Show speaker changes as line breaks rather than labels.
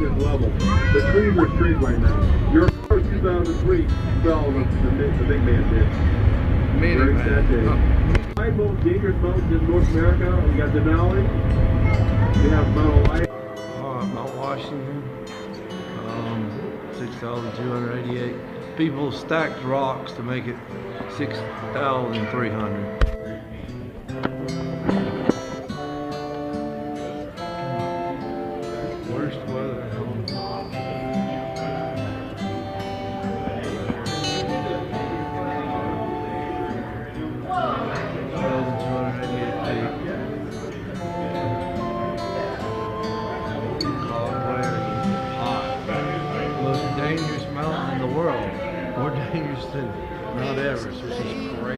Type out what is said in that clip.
this level. The trees are straight right now. Your car 2003 fell, the big man did. During that day. Five most dangerous mountains in North America. We got Denali. We have Mount Elias.
Mount Washington. 6,288. People stacked rocks to make it 6,300. Worst weather. 1,288 feet. Cogway, hot. Most dangerous mountain in the world. More dangerous than Mount Everest, which is